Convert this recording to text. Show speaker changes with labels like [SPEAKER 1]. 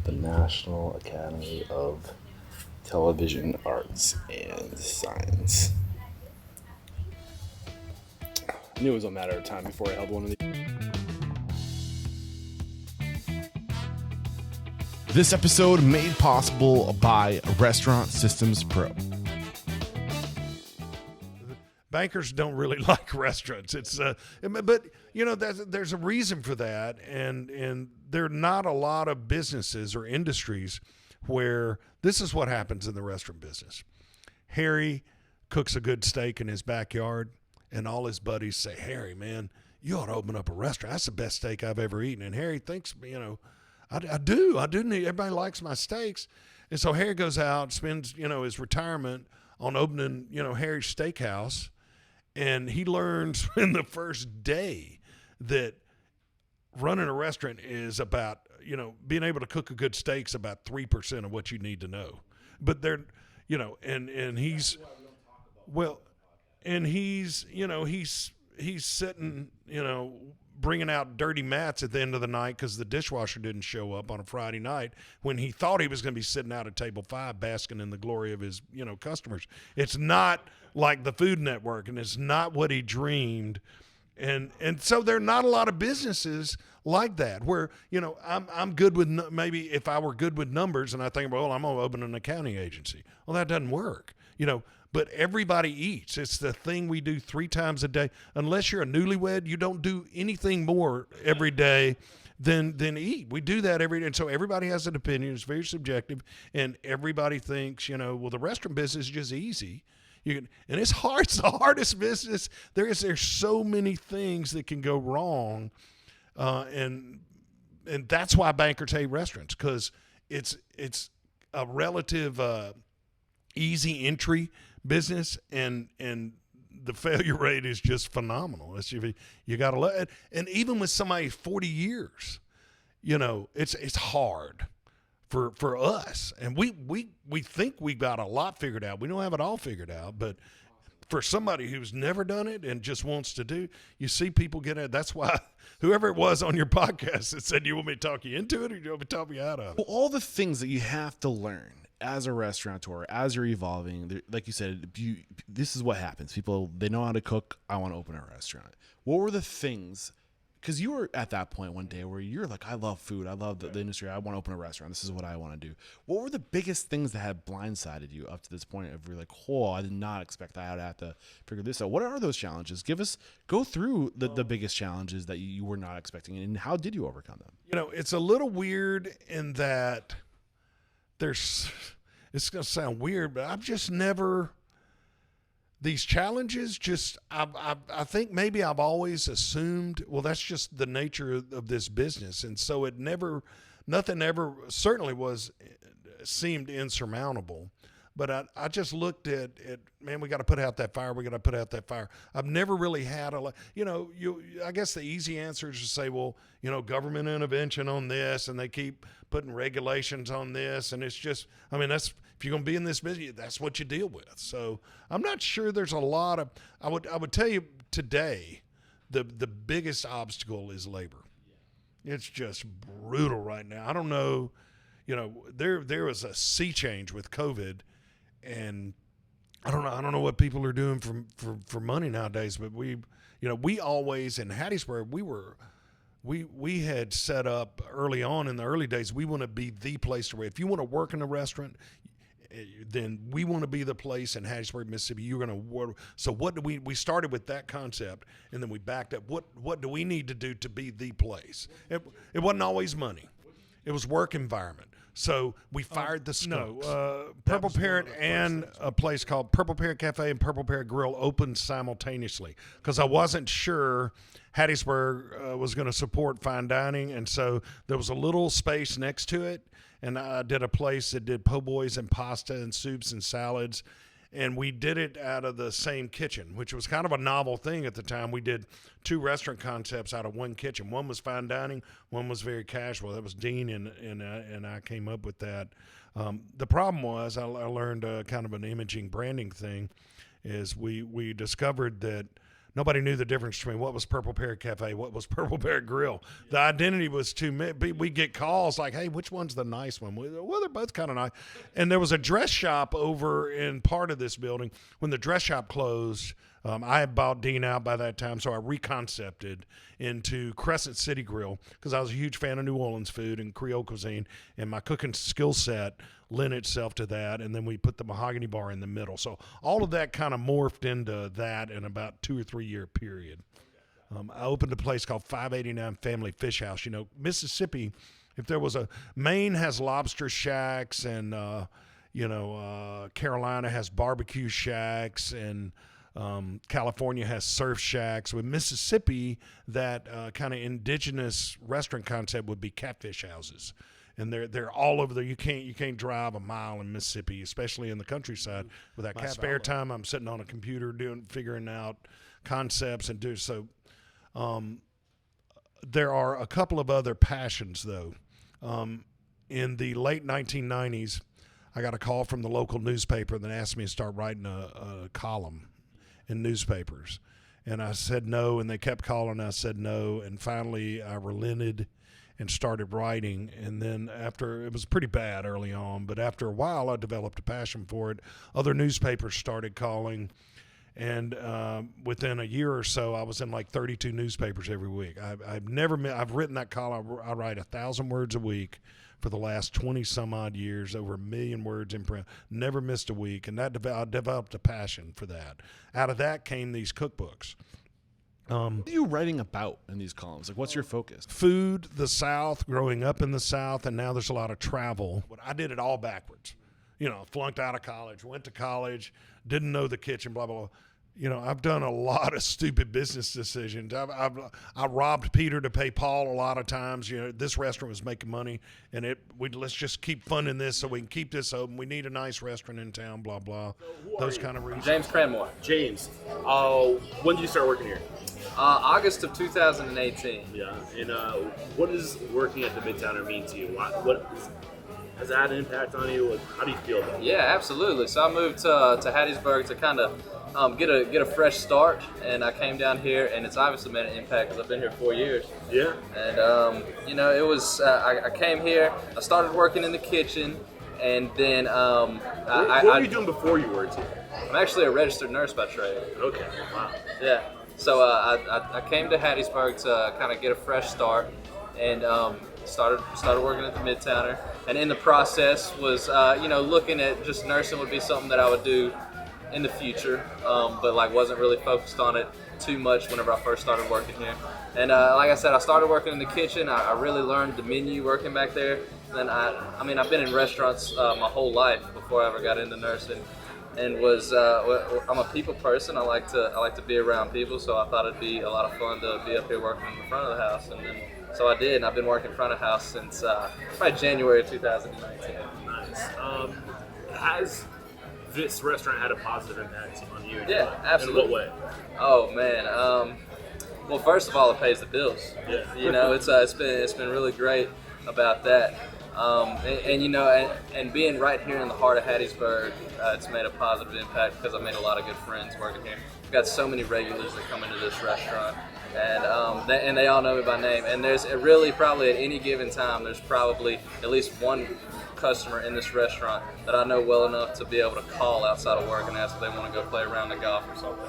[SPEAKER 1] the National Academy of Television Arts and Science. I knew it was a matter of time before I held one of these.
[SPEAKER 2] This episode made possible by Restaurant Systems Pro.
[SPEAKER 3] Bankers don't really like restaurants. But you know, there's a reason for that, and there are not a lot of businesses or industries where this is what happens in the restaurant business. Harry cooks a good steak in his backyard, and all his buddies say, "Harry, man, you ought to open up a restaurant. That's the best steak I've ever eaten." And Harry thinks, I do need. Everybody likes my steaks, and so Harry goes out, spends his retirement on opening Harry's Steakhouse. And he learns in the first day that running a restaurant is about, being able to cook a good steak's about 3% of what you need to know. But and he's, well, and he's sitting, bringing out dirty mats at the end of the night because the dishwasher didn't show up on a Friday night when he thought he was going to be sitting out at table 5 basking in the glory of his, customers. It's not like the Food Network, and it's not what he dreamed. And so there are not a lot of businesses like that where, I'm good with, maybe if I were good with numbers and I think, well, I'm going to open an accounting agency. Well, that doesn't work, but everybody eats. It's the thing we do 3 times a day. Unless you're a newlywed, you don't do anything more every day than eat. We do that every day. And so everybody has an opinion. It's very subjective. And everybody thinks, well, the restaurant business is just easy. And it's hard. It's the hardest business. There's so many things that can go wrong. And that's why bankers hate restaurants, because it's a relative easy entry business, and the failure rate is just phenomenal. You got to love it. And even with somebody 40 years, it's hard for us. And we think we got a lot figured out. We don't have it all figured out, but for somebody who's never done it and just wants to do, you see people get it. That's why whoever it was on your podcast that said, you want me to talk you into it or you want me to talk you out of it?
[SPEAKER 2] Well, all the things that you have to learn as a restaurateur, as you're evolving, like you said, this is what happens. People, they know how to cook. I want to open a restaurant. What were the things, because you were at that point one day where you're like, I love food. I love the industry. I want to open a restaurant. This is what I want to do. What were the biggest things that had blindsided you up to this point of you're like, oh, I did not expect that. I'd have to figure this out. What are those challenges? Go through the biggest challenges that you were not expecting, and how did you overcome them?
[SPEAKER 3] It's a little weird in that it's going to sound weird, but I've just never, these challenges I think maybe I've always assumed, well, that's just the nature of this business. And so nothing ever certainly seemed insurmountable. But I just looked at, man, we got to put out that fire. We got to put out that fire. I've never really had I guess the easy answer is to say, well, government intervention on this, and they keep putting regulations on this. And it's just, that's, if you're going to be in this business, that's what you deal with. So I'm not sure there's a lot of, I would tell you today, the biggest obstacle is labor. It's just brutal right now. I don't know, there was a sea change with COVID. And I don't know what people are doing for money nowadays, but we always in Hattiesburg, we had set up early on in the early days, we want to be the place to work. If you want to work in a restaurant, then we want to be the place in Hattiesburg, Mississippi. You're going to work. So what do we started with that concept, and then we backed up. What do we need to do to be the place? It wasn't always money. It was work environment. So we fired the Skunks. Purple Parrot and a place called Purple Parrot Cafe and Purple Parrot Grill opened simultaneously because I wasn't sure Hattiesburg was going to support fine dining. And so there was a little space next to it. And I did a place that did po' boys and pasta and soups and salads. And we did it out of the same kitchen, which was kind of a novel thing at the time. We did 2 restaurant concepts out of one kitchen. One was fine dining, one was very casual. That was Dean, and I came up with that. The problem was I learned kind of an imaging branding thing is we discovered that Nobody knew the difference between what was Purple Parrot Cafe, what was Purple Parrot Grill. The identity was too many. We get calls like, hey, which one's the nice one? Well, they're both kind of nice. And there was a dress shop over in part of this building. When the dress shop closed, I had bought Dean out by that time, so I reconcepted into Crescent City Grill because I was a huge fan of New Orleans food and Creole cuisine, and my cooking skill set lent itself to that, and then we put the Mahogany Bar in the middle. So all of that kind of morphed into that in about 2 or 3 year period. I opened a place called 589 Family Fish House. You know, Mississippi, if there was Maine has lobster shacks, and, Carolina has barbecue shacks, and California has surf shacks. With Mississippi, that kind of indigenous restaurant concept would be catfish houses. And they're all over there. You can't drive a mile in Mississippi, especially in the countryside, without catfish. Spare time, I'm sitting on a computer figuring out concepts and do so. There are a couple of other passions though. In the late 1990s, I got a call from the local newspaper that asked me to start writing a column in newspapers, and I said no, and they kept calling. I said no, and finally I relented and started writing. And then it was pretty bad early on, but after a while I developed a passion for it. Other newspapers started calling, and within a year or so I was in like 32 newspapers every week. I've written that column. I write 1,000 words a week for the last 20 some odd years, over 1 million words in print, never missed a week. And I developed a passion for that. Out of that came these cookbooks.
[SPEAKER 2] What are you writing about in these columns? Like, what's your focus?
[SPEAKER 3] Food, the South, growing up in the South, and now there's a lot of travel. But I did it all backwards. You know, flunked out of college, went to college, didn't know the kitchen, blah, blah, blah. You know, I've done a lot of stupid business decisions. I robbed Peter to pay Paul a lot of times. You know, this restaurant was making money, and let's just keep funding this so we can keep this open. We need a nice restaurant in town, blah, blah. Those kind of reasons.
[SPEAKER 4] James Cranmore.
[SPEAKER 1] James, when did you start working here?
[SPEAKER 4] August of 2018.
[SPEAKER 1] Yeah, and what does working at the Midtowner mean to you? Has that had an impact on you? How do you feel about it?
[SPEAKER 4] Yeah, absolutely. So I moved to Hattiesburg to kind of get a fresh start, and I came down here, and it's obviously made an impact because I've been here 4 years.
[SPEAKER 1] Yeah.
[SPEAKER 4] And it was I came here, I started working in the kitchen, and then
[SPEAKER 1] What were you doing before you worked here?
[SPEAKER 4] I'm actually a registered nurse by trade.
[SPEAKER 1] Okay. Wow.
[SPEAKER 4] Yeah. So I came to Hattiesburg to kind of get a fresh start, and started working at the Midtowner. And in the process was looking at just nursing would be something that I would do in the future, but like wasn't really focused on it too much whenever I first started working here. And like I said, I started working in the kitchen. I really learned the menu working back there. Then I've been in restaurants my whole life before I ever got into nursing. And I'm a people person. I like to be around people, so I thought it'd be a lot of fun to be up here working in the front of the house. And then so I did, and I've been working front of house since probably January of 2019.
[SPEAKER 1] Nice. Has this restaurant had a positive impact on you?
[SPEAKER 4] Yeah, absolutely.
[SPEAKER 1] In what way?
[SPEAKER 4] Oh man. Well, first of all, it pays the bills.
[SPEAKER 1] Yeah.
[SPEAKER 4] You know, it's been really great about that. And being right here in the heart of Hattiesburg, it's made a positive impact because I've made a lot of good friends working here. We've got so many regulars that come into this restaurant, and they all know me by name. And there's really probably at any given time, there's probably at least one customer in this restaurant that I know well enough to be able to call outside of work and ask if they want to go play around the golf or something.